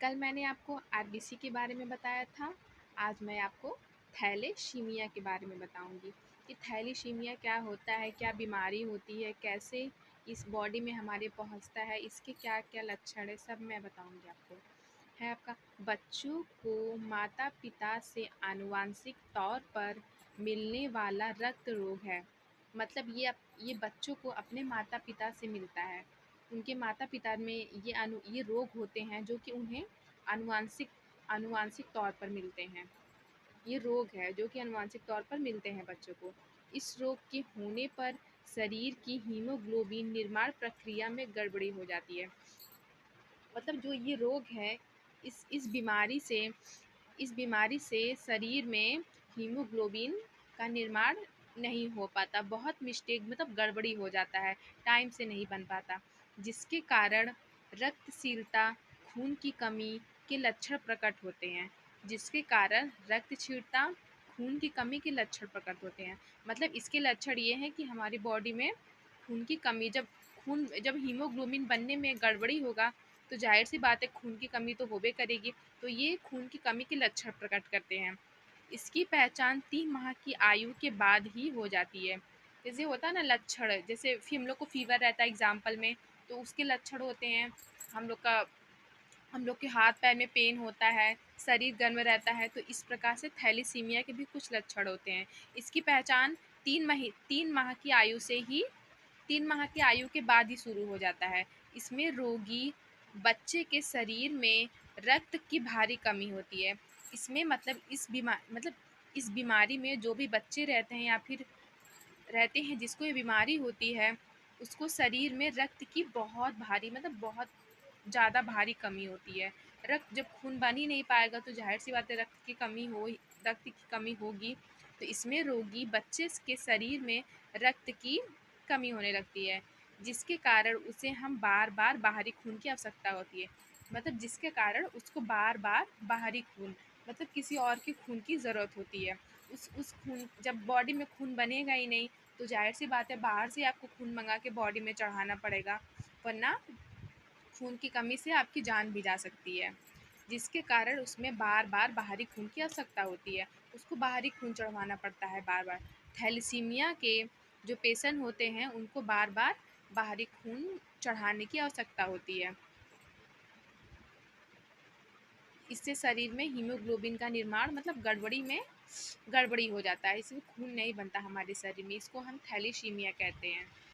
कल मैंने आपको आरबीसी के बारे में बताया था। आज मैं आपको थैलेसीमिया के बारे में बताऊंगी कि थैलेसीमिया क्या होता है, क्या बीमारी होती है, कैसे इस बॉडी में हमारे पहुंचता है, इसके क्या क्या लक्षण है, सब मैं बताऊंगी आपको। है आपका बच्चों को माता पिता से आनुवांशिक तौर पर मिलने वाला रक्त रोग है। मतलब ये बच्चों को अपने माता पिता से मिलता है। उनके माता पिता में ये रोग होते हैं जो कि उन्हें आनुवांशिक आनुवांशिक तौर पर मिलते हैं। ये रोग है जो कि आनुवांशिक तौर पर मिलते हैं बच्चों को। इस रोग के होने पर शरीर की हीमोग्लोबिन निर्माण प्रक्रिया में गड़बड़ी हो जाती है। मतलब जो ये रोग है, इस बीमारी से शरीर में हीमोग्लोबिन का निर्माण नहीं हो पाता। बहुत मिस्टेक मतलब गड़बड़ी हो जाता है, टाइम से नहीं बन पाता, जिसके कारण रक्तशीलता, खून की कमी के लक्षण प्रकट होते हैं। जिसके कारण रक्तशीलता, खून की कमी के लक्षण प्रकट होते हैं। मतलब इसके लक्षण ये हैं कि हमारी बॉडी में खून की कमी, जब हीमोग्लोबिन बनने में गड़बड़ी होगा तो जाहिर सी बात है खून की कमी तो होबे करेगी। तो ये खून की कमी के लक्षण प्रकट करते हैं। इसकी पहचान 3 माह की आयु के बाद ही हो जाती है। जैसे होता है ना लक्षण, जैसे हम लोग को फीवर रहता है एग्जाम्पल में, तो उसके लक्षण होते हैं हम लोग का हम लोग के हाथ पैर में पेन होता है, शरीर गर्म रहता है। तो इस प्रकार से थैलेसीमिया के भी कुछ लक्षण होते हैं। इसकी पहचान 3 माह की आयु से ही 3 माह की आयु के बाद ही शुरू हो जाता है। इसमें रोगी बच्चे के शरीर में रक्त की भारी कमी होती है। इसमें मतलब इस बीमारी में जो भी बच्चे रहते हैं या फिर रहते हैं जिसको ये बीमारी होती है, उसको शरीर में रक्त की बहुत ज़्यादा भारी कमी होती है। रक्त जब खून बन ही नहीं पाएगा तो ज़ाहिर सी बात है रक्त की कमी होगी। तो इसमें रोगी बच्चे के शरीर में रक्त की कमी होने लगती है, जिसके कारण उसे हम बार-बार बाहरी खून की आवश्यकता होती है। मतलब जिसके कारण उसको बार-बार बाहरी खून, मतलब किसी और के खून की ज़रूरत होती है। उस खून, जब बॉडी में खून बनेगा ही नहीं तो ज़ाहिर सी बात है बाहर से आपको खून मंगा के बॉडी में चढ़ाना पड़ेगा, वरना खून की कमी से आपकी जान भी जा सकती है। जिसके कारण उसमें बार-बार बाहरी खून की आवश्यकता होती है। उसको बाहरी खून चढ़वाना पड़ता है बार-बार। थैलेसीमिया के जो पेशेंट होते हैं उनको बार-बार बाहरी खून चढ़ाने की आवश्यकता होती है। इससे शरीर में हीमोग्लोबिन का निर्माण मतलब गड़बड़ी हो जाता है। इसमें खून नहीं बनता हमारे शरीर में। इसको हम थैलेसीमिया कहते हैं।